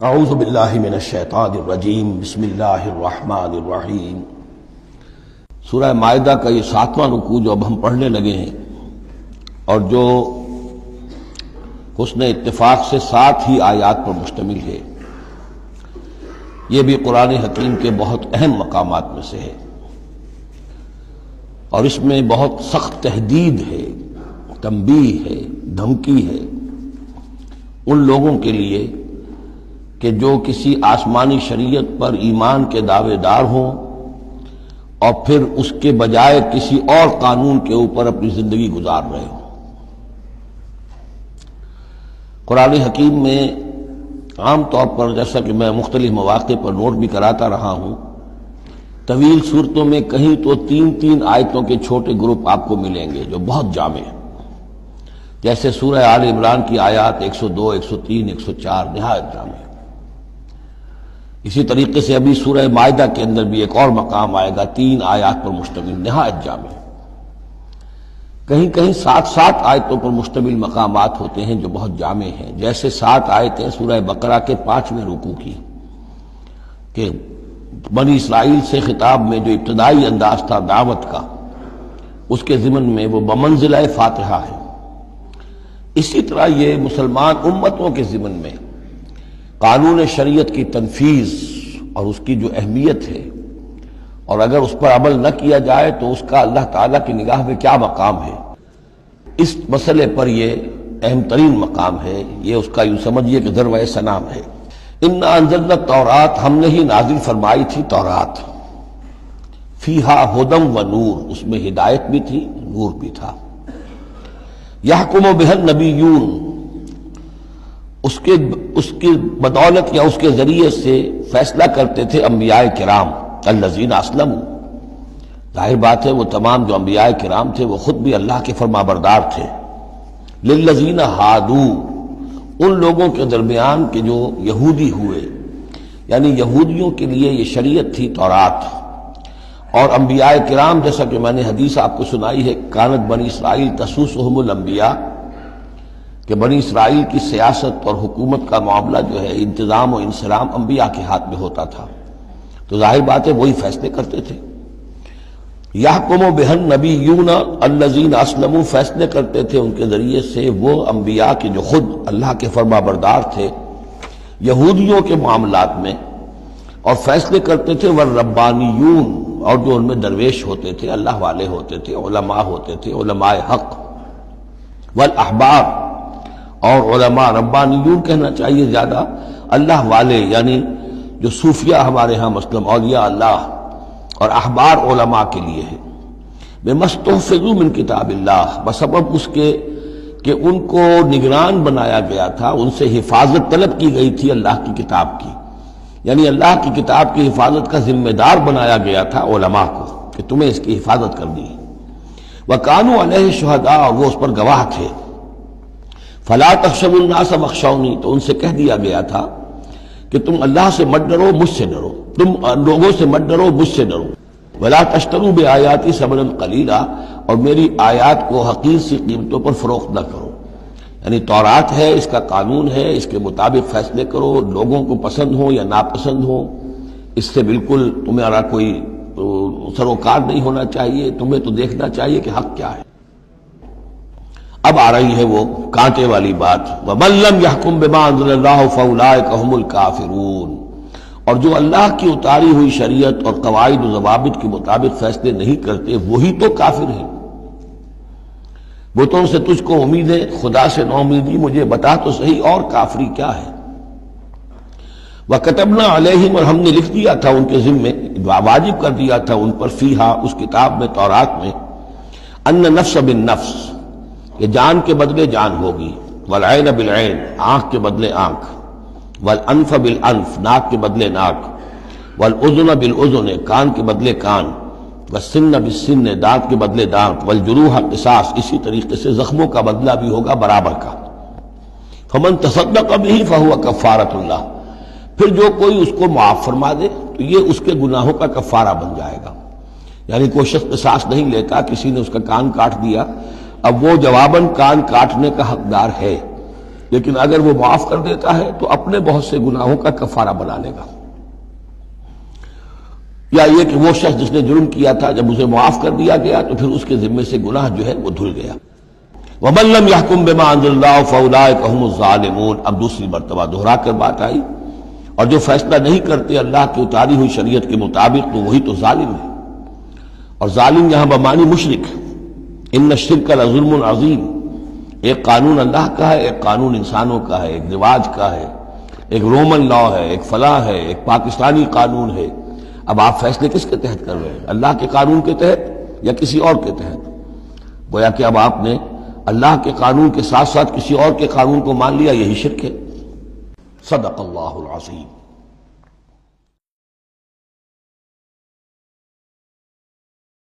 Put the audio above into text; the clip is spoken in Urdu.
اعوذ باللہ من الشیطان الرجیم بسم اللہ الرحمن الرحیم۔ سورہ مائدہ کا یہ 7واں رکوع جو اب ہم پڑھنے لگے ہیں اور جو حسن اتفاق سے 7 ہی آیات پر مشتمل ہے، یہ بھی قرآن حکیم کے بہت اہم مقامات میں سے ہے اور اس میں بہت سخت تحدید ہے، تنبیہ ہے، دھمکی ہے ان لوگوں کے لیے کہ جو کسی آسمانی شریعت پر ایمان کے دعوے دار ہوں اور پھر اس کے بجائے کسی اور قانون کے اوپر اپنی زندگی گزار رہے ہوں۔ قرآن حکیم میں عام طور پر، جیسا کہ میں مختلف مواقع پر نوٹ بھی کراتا رہا ہوں، طویل صورتوں میں کہیں تو 3 آیتوں کے چھوٹے گروپ آپ کو ملیں گے جو بہت جامع ہیں، جیسے سورہ آل عمران کی آیات 102، 103، 104 نہایت جامع۔ اسی طریقے سے ابھی سورہ مائدہ کے اندر بھی ایک اور مقام آئے گا 3 آیات پر مشتمل، نہایت جامع۔ کہیں کہیں 7 آیتوں پر مشتمل مقامات ہوتے ہیں جو بہت جامع ہیں، جیسے 7 آیتیں سورہ بقرہ کے 5ویں رکوع کی کہ بنی اسرائیل سے خطاب میں جو ابتدائی انداز تھا دعوت کا، اس کے ضمن میں وہ بمنزلہ فاتحہ ہے۔ اسی طرح یہ مسلمان امتوں کے ضمن میں قانون شریعت کی تنفیذ اور اس کی جو اہمیت ہے، اور اگر اس پر عمل نہ کیا جائے تو اس کا اللہ تعالیٰ کی نگاہ میں کیا مقام ہے، اس مسئلے پر یہ اہم ترین مقام ہے۔ یہ اس کا یوں سمجھیے کہ ذروۂ سنام ہے۔ انا انزلنا التوراۃ، ہم نے ہی نازل فرمائی تھی تورات، فیہا ھدی و نور، اس میں ہدایت بھی تھی، نور بھی تھا۔ یحکم بہا النبیون، اس کی بدولت یا اس کے ذریعے سے فیصلہ کرتے تھے انبیاء کرام، الذین اسلموا، ظاہر بات ہے وہ تمام جو انبیاء کرام تھے وہ خود بھی اللہ کے فرمانبردار تھے۔ للذین ہادوا، ان لوگوں کے درمیان کہ جو یہودی ہوئے، یعنی یہودیوں کے لیے یہ شریعت تھی تورات، اور انبیاء کرام جیسا کہ میں نے حدیث آپ کو سنائی ہے، کانت بنی اسرائیل تسوسہم الانبیاء، کہ بنی اسرائیل کی سیاست اور حکومت کا معاملہ جو ہے، انتظام و انصرام انبیاء کے ہاتھ میں ہوتا تھا، تو ظاہر بات ہے وہی فیصلے کرتے تھے۔ یحکم بہا النبیون الذین اسلموا، فیصلے کرتے تھے ان کے ذریعے سے وہ انبیاء کے جو خود اللہ کے فرمانبردار تھے یہودیوں کے معاملات میں، اور فیصلے کرتے تھے والربانیون، اور جو ان میں درویش ہوتے تھے، اللہ والے ہوتے تھے، علماء ہوتے تھے، علماء حق، والاحبار، اور علماء، ربانیون کہنا چاہیے زیادہ، اللہ والے، یعنی جو صوفیہ ہمارے ہاں مثلا اولیاء اللہ، اور احبار علماء کے لیے ہے۔ بما استحفظوا من کتاب اللہ، بسبب اس کے کہ ان کو نگران بنایا گیا تھا، ان سے حفاظت طلب کی گئی تھی اللہ کی کتاب کی، یعنی اللہ کی کتاب کی حفاظت کا ذمہ دار بنایا گیا تھا علماء کو کہ تمہیں اس کی حفاظت کرنی ہے۔ وکانوا علیہ شہداء، اور وہ اس پر گواہ تھے۔ فلا تخشوا الناس واخشونی، تو ان سے کہہ دیا گیا تھا کہ تم اللہ سے مت ڈرو، مجھ سے ڈرو، تم لوگوں سے مت ڈرو، مجھ سے ڈرو۔ ولا تشتروا بآیاتی ثمنا قلیلا، اور میری آیات کو حقیر سی قیمتوں پر فروخت نہ کرو، یعنی تورات ہے، اس کا قانون ہے، اس کے مطابق فیصلے کرو، لوگوں کو پسند ہو یا ناپسند ہو، اس سے بالکل تمہارا کوئی سروکار نہیں ہونا چاہیے، تمہیں تو دیکھنا چاہیے کہ حق کیا ہے۔ اب آ رہی ہے وہ کانٹے والی بات، وَمَن لَّمْ يَحْكُم بِمَا أَنزَلَ اللَّهُ فَأُولَٰئِكَ هُمُ الْكَافِرُونَ، اور جو اللہ کی اتاری ہوئی شریعت اور قواعد و ضوابط کے مطابق فیصلے نہیں کرتے وہی تو کافر ہیں۔ بتوں سے تجھ کو امید ہے، خدا سے نہ امیدی، مجھے بتا تو صحیح اور کافری کیا ہے۔ وَكَتَبْنَا عَلَيْهِمْ، اور ہم نے لکھ دیا تھا ان کے ذمے، واجب کر دیا تھا ان پر، فیہا، اس کتاب میں، تورات میں، ان نفس بالنفس، کہ جان کے بدلے جان ہوگی، والعین بالعین، آنکھ کے بدلے آنکھ، والانف بالانف، ناک کے بدلے ناک، والاذن بالاذن، کان کے بدلے کان، والسن بالسن، دانت کے بدلے دانت، والجروح قصاص، اسی طریقے سے زخموں کا بدلہ بھی ہوگا برابر کا۔ فمن تصدق به فهو کفارۃ اللہ، پھر جو کوئی اس کو معاف فرما دے تو یہ اس کے گناہوں کا کفارہ بن جائے گا، یعنی کوئی شخص قصاص نہیں لیتا، کسی نے اس کا کان کاٹ دیا، اب وہ جواباً کان کاٹنے کا حقدار ہے، لیکن اگر وہ معاف کر دیتا ہے تو اپنے بہت سے گناہوں کا کفارہ بنا لے گا. یا یہ کہ وہ شخص جس نے جرم کیا تھا جب اسے معاف کر دیا گیا تو پھر اس کے ذمے سے گناہ جو ہے وہ دھل گیا. وَمَن لَّمْ يَحْكُم بِمَا أَنزَلَ اللَّهُ فَأُولَٰئِكَ هُمُ الظَّالِمُونَ. اب دوسری مرتبہ دہرا کر بات آئی، اور جو فیصلہ نہیں کرتے اللہ کی اتاری ہوئی شریعت کے مطابق تو وہی تو ظالم ہے. اور ظالم یہاں بمعنی مشرک. ان الشرک لظلم عظیم. ایک قانون اللہ کا ہے، ایک قانون انسانوں کا ہے، ایک رواج کا ہے، ایک رومن لا ہے، ایک فلاں ہے، ایک پاکستانی قانون ہے. اب آپ فیصلے کس کے تحت کر رہے ہیں؟ اللہ کے قانون کے تحت یا کسی اور کے تحت؟ گویا کہ اب آپ نے اللہ کے قانون کے ساتھ ساتھ کسی اور کے قانون کو مان لیا، یہی شرک ہے. صدق اللہ العظیم.